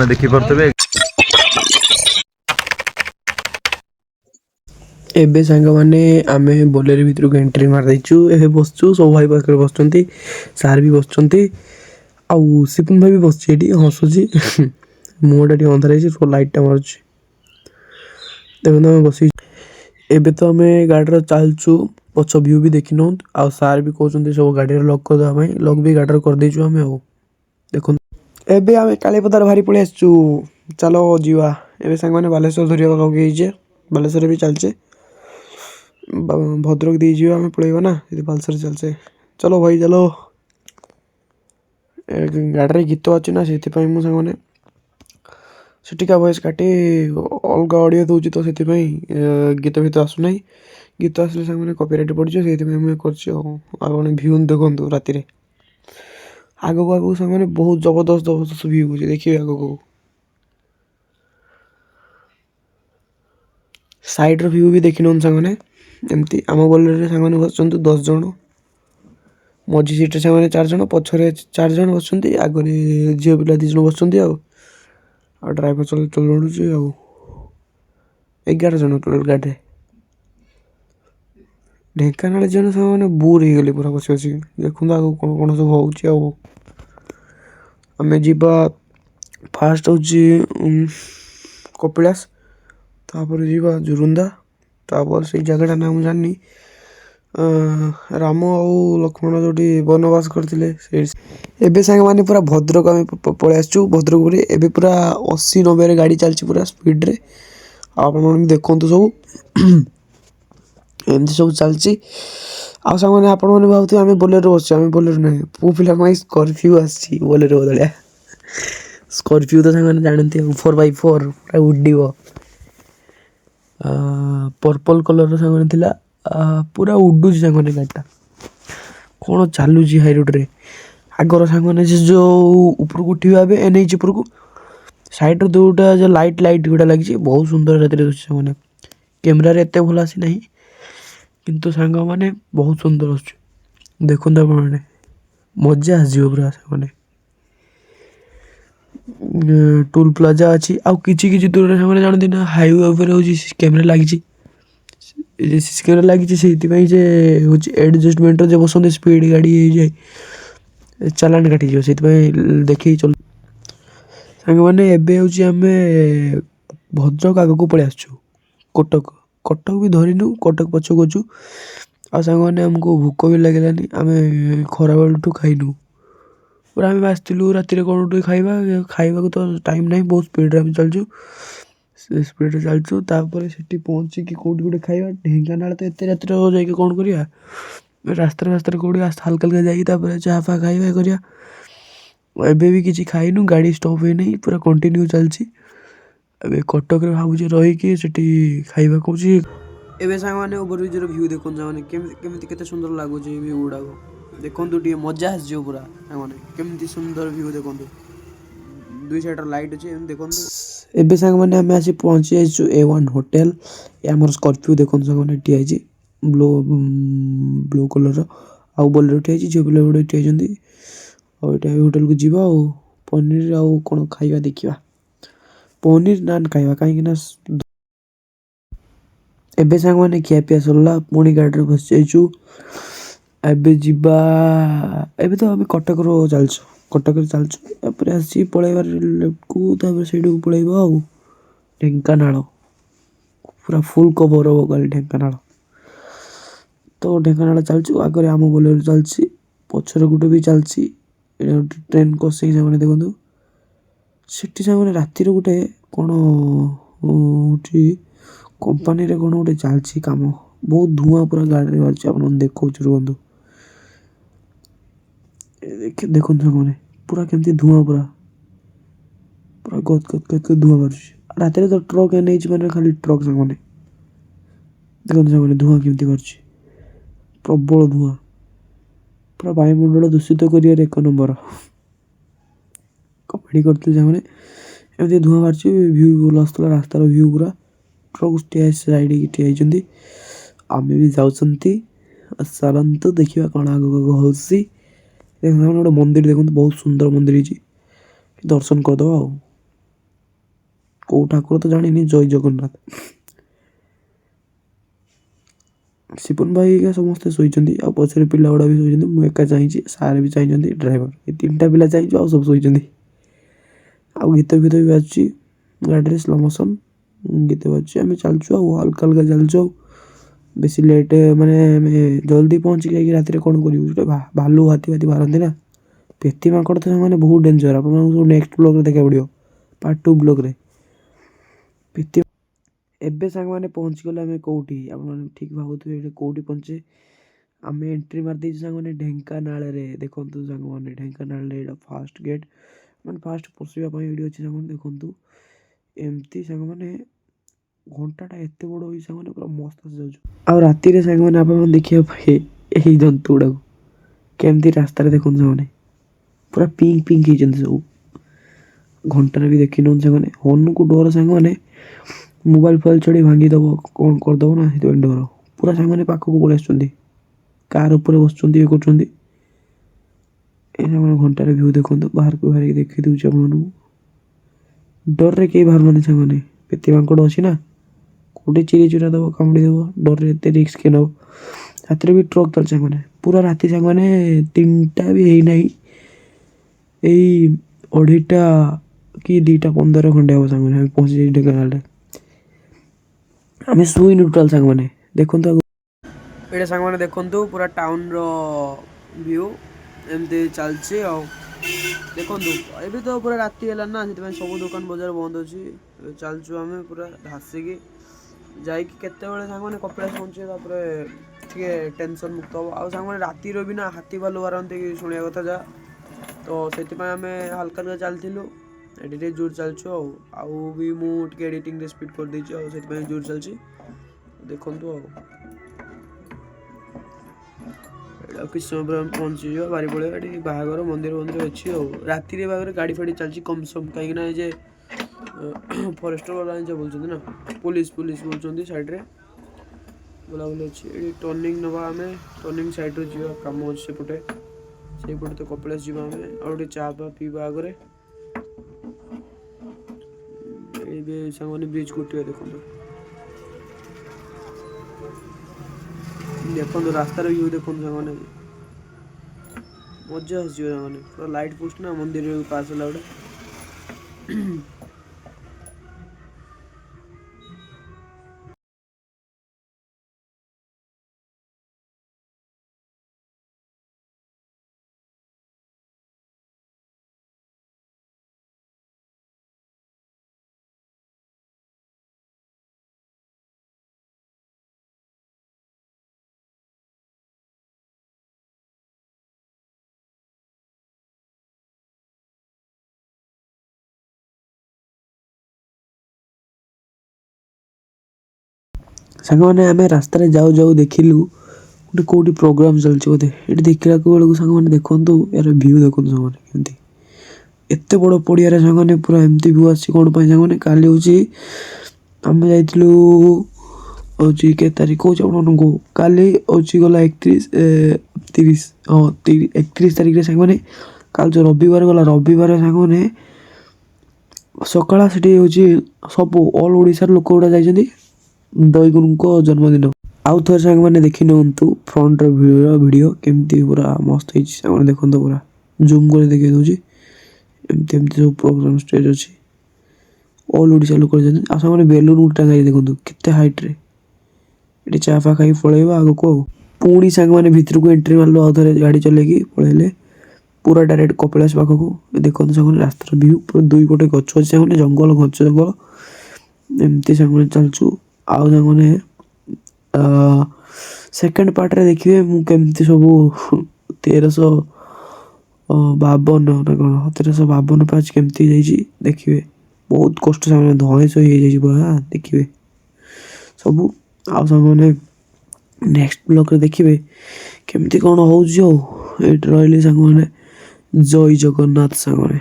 देखी पारे एबे सांग माने आमे बोलेरो भितर को एंट्री मार दैछु एबे बसछु सब भाई पाखरे बसचंती सार भी बसचंती आउ सिपुन भाई भी बसछि एटी हसुछि मुडा टी अंधार है सो लाइट टा मारछि देखो ना बसी एबे तो आमे गाड़ी चलछु पछ व्यू भी देखिनो आ सार भी कहउछंती सब गाड़ी लॉक कर दवा भाई लॉक भी गाड़ी कर देछु आमे हो देखो एबे आमे कालीपदार भारी पळे आछछु चलो जीवा एबे सांग माने बालेश्वर धरिया को गेइजे बालेश्वर भी चलछे भद्रक दी जीवा आमे पळेबा ना यदि बालेश्वर चलछे चलो भाई चलो गाड़ी रे गीत अछि ना सेति पई मु सांग माने सेटिका वॉइस काटी अलगा ऑडियो दउची तो सेति पई गीत भीतर आसु नै गीत आसले सांग माने कॉपीराइट पड़छ सेति पई मु करछि आ कोन व्यू देखंतु राती रे आगो आगो सांग माने बहुत जबरदस्त व्यू होची देखिए आगो को साइड रो व्यू भी देखिनो सांग माने एमती आम बोलेरो रे सांग माने बसचंतु 10 जण मझी सीट रे सांग माने 4 जण पछरे 4 जण बसचंती आगरे जियो पिला 2 जण बसचंती आ ड्राइवर चल चलुची आ 11 जण टोटल गाड़ी ढेंकानाल जन सब माने बोर हो गले पूरा बस बस देखु आगो कोन कोन सब होउची आ आमे जीबा फास्ट होची कपिलास तापर जीवा जुरुंदा तापर से जगह नाम जाननी राम और लक्ष्मण जोटी वनवास करथिले से एबे सांग माने पूरा भद्रक आमे पळे आछू भद्रक पुरे एबे पूरा 80-90 रे गाड़ी चलची पूरा स्पीड रे आपण मन देखंतु सब एमती सब चलची आ सांग माने आपण माने भाबथि आमे बोलेरो बसछ आमे बोलेरो नै पु पिला माई स्कॉर्पियो आछि बोलेरो बदलिया स्कॉर्पियो तो सांग माने जानंती 4x4 पूरा उड्डीबो पर्पल कलर रो सांग माने थिला पूरा उड्डू सांग माने गाटा कोन चालू जी हाई रोड रे आगर सांग माने जो ऊपर को उठिबा बे एनएच ऊपर को साइड रो दुटा जो लाइट गुडा लागि बहुत सुंदर रात रे सांग माने कैमरा रे एते भल आसी नाही किंतु सांग माने बहुत सुंदर आछ देखुंदा माने मजा आजियो पूरा सांग माने टोल प्लाजा अछि आ किछि दूर रे सांग माने जान दिन हाईवे ऊपर होजी कैमरा लागि छी सीसी कैमरा लागि सेति पई जे होची एडजस्टमेंट जे बसंद स्पीड गाड़ी हे जाय चालान काटी जो सेति पई देखि चल सांग माने एबे होची हमें भद्रक आगो को पळे आछू कटक भी धरिनु कटक पछ गोचू आ सांग माने हमको भूख भी लागलानी आमे खरा बेलटू खाइनु पूरा आमे आस्तिलु राती रे कोनटू खाइबा को तो टाइम नाही बहुत स्पीड रे हम चलजू स्पीड रे चलजू तापर सेठी पहुंची कि कोड गुडे खाइबा ढेंकानाल तो एते राती रे हो जाय कि कोन करिया रास्ता कोडी हल्का जाई तापर चाहा फा खाइबा करिया एबे भी किछि खाइनु गाड़ी स्टॉप होई नहीं पूरा कंटिन्यू चलची एबे कटक रे भाबु जे रही कि सेठी खाइबा कोची एबे सांग माने ओवरब्रिज रो व्यू देखन जा माने केमिति केते सुंदर लागो जे व्यू गुडा देखंतु टी मजा आस जो पूरा सांग माने केमिति सुंदर व्यू देखंतु दुई साइड रो लाइट अछि एम देखंतु एबे सांग माने हमें आसी पहुंची आइछु A1 होटल ए हमर स्कॉर्पियो देखन सांग माने टी आइछि ब्लू कलर रो आ बोलेरो टी आइछि जे बोलेरो टी आइछंती आ एटा होटल को जीवा आ पनीर आ कोन खाइबा देखिबा पनीर नान खाइबा काहे कि ना एबे सांग माने किया पिया सरला पुणी गाड़ी रे बस जाइछु एबे जीवा एबे तो हम कटक रो चलछु एपर आसी पळेबार लेफ्ट को तापर साइड को पळेबा आ ढेंकानाल पूरा फुल कवर हो गल ढेंकानाल तो ढेंकानाल चलछु आगरे हम बोलेरो चलछि पछरे गुटे भी चलछि ट्रेन कोसिंग सांग माने देखंतु सेठी सांग माने राती रो गुटे कोन उठी कंपनी रे कोन उठे चलछि काम बहुत धुआं पूरा गाड़ी रे बारछि आपन देखौ छ बंधु देखो माने पूरा केमती धुआं पूरा गद धुआं बारछि रात रे तो ट्रक एने माने खाली ट्रक संग माने देखो माने धुआं केमती बारछि प्रबल धुआं पूरा वायुमंडल दूषित करिया एक नंबर कमेडी करते माने एमती धुआं बारछि व्यू लस्तला रास्ता रो व्यू पूरा ट्रक स्टे साइड की ठी आइछंती आमे भी जाउछंती सारंत देखिबा कोन आगो होसी देखन गोटे मंदिर देखन बहुत सुंदर मंदिर हिची दर्शन कर दबा। କେଉଁ ଠାକୁର ତ ଜାଣିନି, ଜୟ ଜଗନ୍ନାଥ। ସିପୁନ ଭାଇ ହେରିକା ସମସ୍ତେ ଶୋଇଛନ୍ତି, ଆଉ ପଛରେ ପିଲା ଗୁଡ଼ା ବି ଶୋଇଛନ୍ତି। ମୁଁ ଏକା ଚାହିଁଛି, ସାର୍ ବି ଚାହିଁଛନ୍ତି, ଡ୍ରାଇଭର, ଏ 3ଟା ପିଲା ଚାହିଁଛୁ, ଆଉ ସବୁ ଶୋଇଛନ୍ତି। ଆଉ ଗୀତ ଫୀତ ବି ବାଜୁଛି ଗାଡ଼ିରେ, ସ୍ଲୋ ମୋସନ୍ ଗୀତ ବାଜୁଛି। ଆମେ ଚାଲୁଛୁ ଆଉ ହାଲକା ହାଲକା ଚାଲୁଛୁ ଆଉ ବେଶୀ ଲେଟ୍ ମାନେ ଆମେ ଜଲ୍ଦି ପହଞ୍ଚିକି ଯାଇକି ରାତିରେ କ'ଣ କରିବୁ? ସେଟା ଭାଲୁ ହାତୀ ବାହାରନ୍ତି ନା। ପେତି ମାଙ୍କଡ଼ ତ ସେମାନେ ବହୁତ ଡେଞ୍ଜର। ଆପଣଙ୍କୁ ସବୁ ନେକ୍ସଟ ବ୍ଲଗ୍ରେ ଦେଖିବାକୁ ପଡ଼ିବ, ପାର୍ଟ 2 ବ୍ଲଗ୍ରେ। ପେତି ଏବେ ସାଙ୍ଗମାନେ ପହଞ୍ଚିଗଲେ ଆମେ କେଉଁଠି, ଆପଣମାନେ ଠିକ୍ ଭାବୁଥିବେ ଏଠି କେଉଁଠି ପହଞ୍ଚେ। ଆମେ ଏଣ୍ଟ୍ରି ମାରିଦେଇଛୁ ସାଙ୍ଗମାନେ ଢେଙ୍କାନାଳରେ। ଦେଖନ୍ତୁ ସାଙ୍ଗମାନେ, ଢେଙ୍କାନାଳରେ ଏଇଟା ଫାଷ୍ଟ ଗେଟ୍, ମାନେ ଫାଷ୍ଟ ପଶିବା ପାଇଁ ଏଇଠି ଅଛି ସାଙ୍ଗମାନେ। ଦେଖନ୍ତୁ ଏମିତି ସାଙ୍ଗମାନେ, ଘଣ୍ଟାଟା ଏତେ ବଡ଼ ହୋଇଛି ସାଙ୍ଗମାନେ, ପୁରା ମସ୍ତ ଯାଉଛୁ। ଆଉ ରାତିରେ ସାଙ୍ଗମାନେ ଆପଣମାନେ ଦେଖିବା ପାଇଁ ଏହି ଜନ୍ତୁ ଗୁଡ଼ାକୁ କେମିତି ରାସ୍ତାରେ ଦେଖନ୍ତୁ ସାଙ୍ଗମାନେ, ପୁରା ପିଙ୍କ ପିଙ୍କ ହେଇଛନ୍ତି ସବୁ। ଘଣ୍ଟାରେ ବି ଦେଖିନାହାନ୍ତି ସାଙ୍ଗମାନେ। ହନୁକୁ ଡର ସାଙ୍ଗମାନେ, ମୋବାଇଲ ଫୋବାଇଲ ଛଡ଼ି ଭାଙ୍ଗିଦେବ, କ'ଣ କରିଦେବ ନା, ସେଥିପାଇଁ ଡର। ପୁରା ସାଙ୍ଗମାନେ ପାଖକୁ ପଳେଇ ଆସୁଛନ୍ତି, କାର ଉପରେ ବସୁଛନ୍ତି, ଇଏ କରୁଛନ୍ତି। ଏ ସାଙ୍ଗମାନେ ଘଣ୍ଟାରେ ଭିଉ ଦେଖନ୍ତୁ, ବାହାରକୁ ବାହାରିକି ଦେଖେଇ ଦେଉଛି ଆପଣମାନଙ୍କୁ। ଡରରେ କେହି ବାହାରୁନାହାନ୍ତି ସାଙ୍ଗମାନେ, ପେତି ମାଙ୍କଡ଼ ଅଛି ନା, କେଉଁଠି ଚିରି ଚୁରା ଦେବ, କାମୁଡ଼ି ଦେବ। ଡରରେ ଏତେ ରିସ୍କ କିଏ ନେବ? ରାତିରେ ବି ଟ୍ରକ୍ ଚାଲିଛି ସାଙ୍ଗମାନେ, ପୁରା ରାତି ସାଙ୍ଗମାନେ 3ଟା ବି ହେଇନାହିଁ, ଏଇ 2:30 କି 2:15 ଖଣ୍ଡେ ହେବ ସାଙ୍ଗମାନେ ଆମେ ପହଞ୍ଚିଯାଇଛୁ ଢେଙ୍କାନାଳରେ। ଆମେ ଶୋଇନୁ ଟୋଟାଲ ସାଙ୍ଗମାନେ। ଦେଖନ୍ତୁ ଏଇଟା ସାଙ୍ଗମାନେ ଦେଖନ୍ତୁ, ପୁରା ଟାଉନର ଭିଉ ଏମିତି ଚାଲିଛି ଆଉ। ଦେଖନ୍ତୁ ଏବେ ତ ପୁରା ରାତି ହେଲାଣି ନା, ସେଥିପାଇଁ ସବୁ ଦୋକାନ ବଜାର ବନ୍ଦ ଅଛି। ଏବେ ଚାଲୁଛୁ ଆମେ ପୁରା ଧାସିକି ଯାଇକି, କେତେବେଳେ ସାଙ୍ଗମାନେ କପିଳାସ ପହଞ୍ଚିବା, ତାପରେ ଟିକେ ଟେନସନ୍ ମୁକ୍ତ ହେବ। ଆଉ ସାଙ୍ଗମାନେ ରାତିରେ ବି ନା ହାତୀ ଭାଲୁ ବାହାରନ୍ତି ଶୁଣିବା କଥା ଯାହା, ତ ସେଥିପାଇଁ ଆମେ ହାଲକା ହାଲକା ଚାଲିଥିଲୁ। ଏଠି ଟିକେ ଜୋର ଚାଲିଛୁ ଆଉ ବି ମୁଁ ଟିକେ ଏଡ଼ିଟିଂରେ ସ୍ପିଡ଼ କରିଦେଇଛି, ଆଉ ସେଥିପାଇଁ ଜୋର ଚାଲିଛି। ଦେଖନ୍ତୁ ଆଉ ଏଇଟା କିଛି ସମୟ ପରେ ଆମେ ପହଞ୍ଚିଯିବା, ବାରି ପଳେଇବା। ଏଠି ବାହାଘର ମନ୍ଦିର ଅଛି ଆଉ। ରାତିରେ ବାହାଘର ଗାଡ଼ି ଫାଡ଼ି ଚାଲିଛି କମ୍ ସମ୍, କାହିଁକିନା ଏ ଯେ ଫରେଷ୍ଟର ବାଲା ବୁଲୁଛନ୍ତି ନା, ପୋଲିସ ବୁଲୁଛନ୍ତି ସାଇଡ଼ରେ, ବୁଲାବୁଲି ଅଛି। ଏଠି ଟର୍ଣ୍ଣିଂ ନେବା, ଆମେ ଟର୍ଣ୍ଣିଂ ସାଇଡ଼ରେ ଯିବା, କାମ ଅଛି ସେପଟେ। ସେଇପଟେ ତ କପିଳାସ ଯିବା ଆମେ। ଆଉ ଗୋଟେ ଚା ଫା ପିଇବା ଆଗରେ। ଏବେ ସାଙ୍ଗମାନେ ବ୍ରିଜକୁ ଉଠିବା। ଦେଖନ୍ତୁ ରାସ୍ତାର ଭିଉ ଦେଖନ୍ତୁ ସାଙ୍ଗମାନେ, ମଜା ଆସିଯିବ ସାଙ୍ଗମାନେ। ପୁରା ଲାଇଟ୍ ପୋଷ୍ଟ ନା, ମନ୍ଦିର ପାସ୍ ହେଲା ଗୋଟେ। ସାଙ୍ଗମାନେ ଆମେ ରାସ୍ତାରେ ଯାଉ ଯାଉ ଦେଖିଲୁ ଗୋଟେ କେଉଁଠି ପ୍ରୋଗ୍ରାମ୍ ଚାଲିଛି ବୋଧେ। ଏଠି ଦେଖିଲାକୁ ବେଳକୁ ସାଙ୍ଗମାନେ ଦେଖନ୍ତୁ, ଏହାର ଭିଉ ଦେଖନ୍ତୁ ସାଙ୍ଗମାନେ, କେମିତି ଏତେ ବଡ଼ ପଡ଼ିଆରେ ସାଙ୍ଗମାନେ ପୁରା ଏମିତି ଭିଉ ଆସିଛି। କ'ଣ ପାଇଁ ସାଙ୍ଗମାନେ, କାଲି ହେଉଛି ଆମେ ଯାଇଥିଲୁ, ହେଉଛି କେତେ ତାରିଖ କହୁଛି ଆପଣମାନଙ୍କୁ, କାଲି ହେଉଛି ଗଲା 31 ତାରିଖରେ ସାଙ୍ଗମାନେ। କାଲି ଯେଉଁ ରବିବାର ଗଲା, ରବିବାର ସାଙ୍ଗମାନେ ସକାଳ ସେଠି ହେଉଛି ସବୁ ଅଲ୍ ଓଡ଼ିଶାର ଲୋକ ଗୁଡ଼ା ଯାଇଛନ୍ତି ଦଇଗୁରୁଙ୍କ ଜନ୍ମଦିନ। ଆଉ ଥରେ ସାଙ୍ଗମାନେ ଦେଖି ନିଅନ୍ତୁ ଫ୍ରଣ୍ଟର ଭିଡ଼ିଓ, କେମିତି ପୁରା ମସ୍ତ ହେଇଛି ସାଙ୍ଗମାନେ। ଦେଖନ୍ତୁ ପୁରା ଜୁମ୍ କରି ଦେଖେଇ ଦେଉଛି, ଏମିତି ସବୁ ପ୍ରୋଗ୍ରାମ୍ ଷ୍ଟେଜ୍ ଅଛି, ଅଲ୍ ଓଡ଼ିଶା ଲୋକ ଯାଇଛନ୍ତି। ଆଉ ସାଙ୍ଗମାନେ ବେଲୁନ୍ ଗୋଟେ ଟଙ୍ଗାଇ ଦେଖନ୍ତୁ କେତେ ହାଇଟ୍ରେ। ଏଠି ଚା ଫା ଖାଇକି ପଳେଇବା ଆଗକୁ ଆଉ। ପୁଣି ସାଙ୍ଗମାନେ ଭିତରକୁ ଏଣ୍ଟ୍ରି ମାରିଲୁ, ଆଉ ଥରେ ଗାଡ଼ି ଚଲେଇକି ପଳେଇଲେ ପୁରା ଡାଇରେକ୍ଟ କପିଳାସ ପାଖକୁ। ଦେଖନ୍ତୁ ସାଙ୍ଗମାନେ ରାସ୍ତାର ଭିଉ, ପୁରା 2 ପଟେ ଗଛ ଅଛି ସାଙ୍ଗମାନେ, ଜଙ୍ଗଲ ଏମିତି ସାଙ୍ଗମାନେ ଚାଲୁଛୁ। ଆଉ ସାଙ୍ଗମାନେ ସେକେଣ୍ଡ ପାର୍ଟରେ ଦେଖିବେ ମୁଁ କେମିତି ସବୁ 1352 ନା କ'ଣ, 1352 ପାହାଚ କେମିତି ଯାଇଛି ଦେଖିବେ। ବହୁତ କଷ୍ଟ ସାଙ୍ଗମାନେ, ଧଇଁ ସହି ହେଇଯାଇଛି ପୁରା, ଦେଖିବେ ସବୁ। ଆଉ ସାଙ୍ଗମାନେ ନେକ୍ସଟ ବ୍ଲଗ୍ରେ ଦେଖିବେ କେମିତି କ'ଣ ହେଉଛି ଆଉ। ଏଇଠି ରହିଲି ସାଙ୍ଗମାନେ, ଜୟ ଜଗନ୍ନାଥ ସାଙ୍ଗମାନେ।